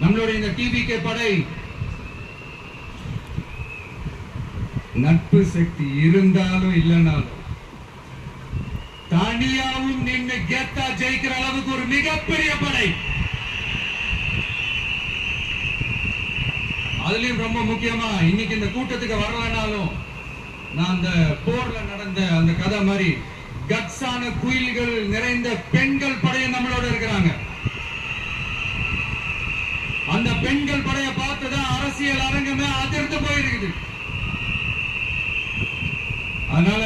நம்மளுடைய இந்த டிவிகே படை நட்பு சக்தி இருந்தாலும் இல்லைனாலும் தனியாவும் நின்று கெத்தா ஜெயிக்கிற அளவுக்கு ஒரு மிகப்பெரிய படை. அதுலயும் ரொம்ப முக்கியமா இன்னைக்கு இந்த கூட்டத்துக்கு வரலனாலும் நான் அந்த போர்ல நடந்த அந்த கதை மாதிரி கட்ஸான குயில்கள் நிறைந்த பெண்கள் படையை நம்மளோட இருக்கிறாங்க. அந்த பெண்கள் படையை பார்த்துதான் அரசியல் அரங்கமே அதிர்ந்து போயிருக்குது. அதனால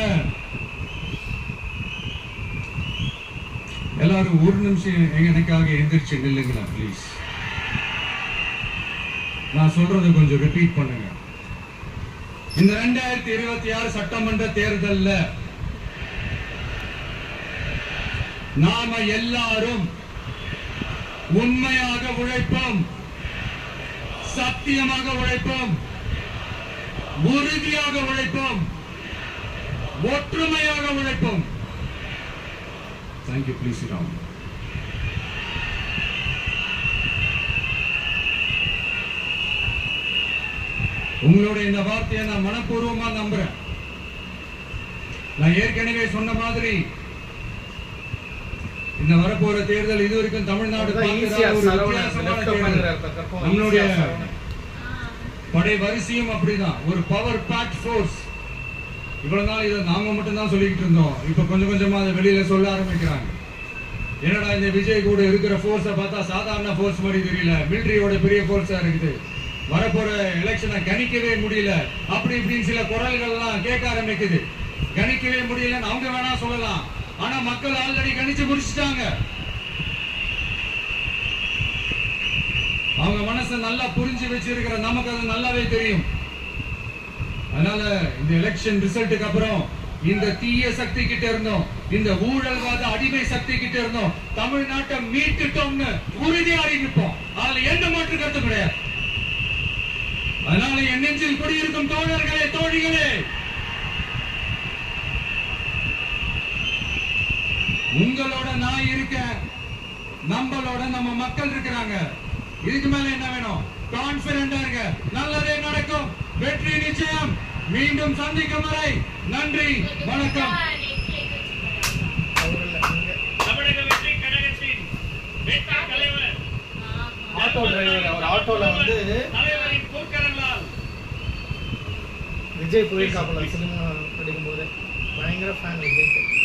எல்லாரும் ஒரு நிமிஷம் எனக்காக எந்திரிச்சு நில்லுங்களா பிளீஸ். நான் சொல்றதை கொஞ்சம் ரிப்பீட் பண்ணுங்க. இந்த 2026 சட்டமன்ற தேர்தல்ல நாம எல்லாரும் உண்மையாக உழைப்போம், சத்தியமாக உழைப்போம், உறுதியாக உழைப்போம், ஒற்றுமையாக உழைப்போம். தேங்க்யூ. ப்ளீஸ் ராம். உங்களுடைய இந்த வார்த்தையை நான் மனப்பூர்வமா நம்புறேன். நான் ஏற்கனவே சொன்ன மாதிரி இந்த வரப்போற தேர்தல் இதுவரைக்கும் தமிழ்நாடு நம்மளுடைய படை வரிசையும் அப்படிதான் ஒரு பவர் பேக் ஃபோர்ஸ். இவ்வளவு நாள் இதை நாம மட்டும் தான் சொல்லிக்கிட்டு இருந்தோம். இப்ப கொஞ்சம் கொஞ்சமா அதை வெளியில சொல்ல ஆரம்பிக்கிறாங்க. என்னடா இந்த விஜய் கூட இருக்கிற போர்ஸை பார்த்தா சாதாரண போர்ஸ் மாதிரி தெரியல, மிலிட்டரியோட பெரிய போர்ஸா இருக்குது, வரப்போற எலெக்ஷனை கணிக்கவே முடியல, அப்படி இப்படின்னு சில குரல்கள்லாம் கேட்க ஆரம்பிக்குது. கணிக்கவே முடியலன்னு அவங்க வேணா சொல்லலாம், ஆனா மக்கள் ஆல்ரெடி கணிச்சு முடிச்சுட்டாங்க. அவங்க மனசை நல்லா புரிஞ்சு வச்சிருக்கிற நமக்கு அது நல்லாவே தெரியும். அதனால இந்த எலெக்ஷன் ரிசல்ட்டுக்கு அப்புறம் இந்த தீய சக்தி கிட்ட இருந்தோம், இந்த ஊழல்வாத அடிமை சக்தி கிட்ட இருந்தோம், தமிழ்நாட்டை மீட்டுட்டோம்னு உறுதியா அறிவிப்போம். அதுல எந்த மாற்று கருத்து கிடையாது. அதனால என் நெஞ்சில் குடியிருக்கும் தோழர்களே, தோழிகளே, உங்களோட நான் இருக்கேன், நம்மளோட நம்ம மக்கள் இருக்கிறாங்க. இதுக்கு மேல என்ன வேணும்? கான்பிடென்டா இருங்க, நல்லதே நடக்கும், வெற்றி நிச்சயம். மீண்டும் சந்திக்கும் வரை நன்றி, வணக்கம். தமிழக வெற்றி கழகத்தின் வெற்றி தலைவர் ஆட்டோ டிரைவர், அவர் ஆட்டோல வந்து தலைவரின் போர்க்கரங்களால் விஜய் போயிருக்காப்புல சினிமா படிக்கும்போது பயங்கர ஃபேன் விஜய்.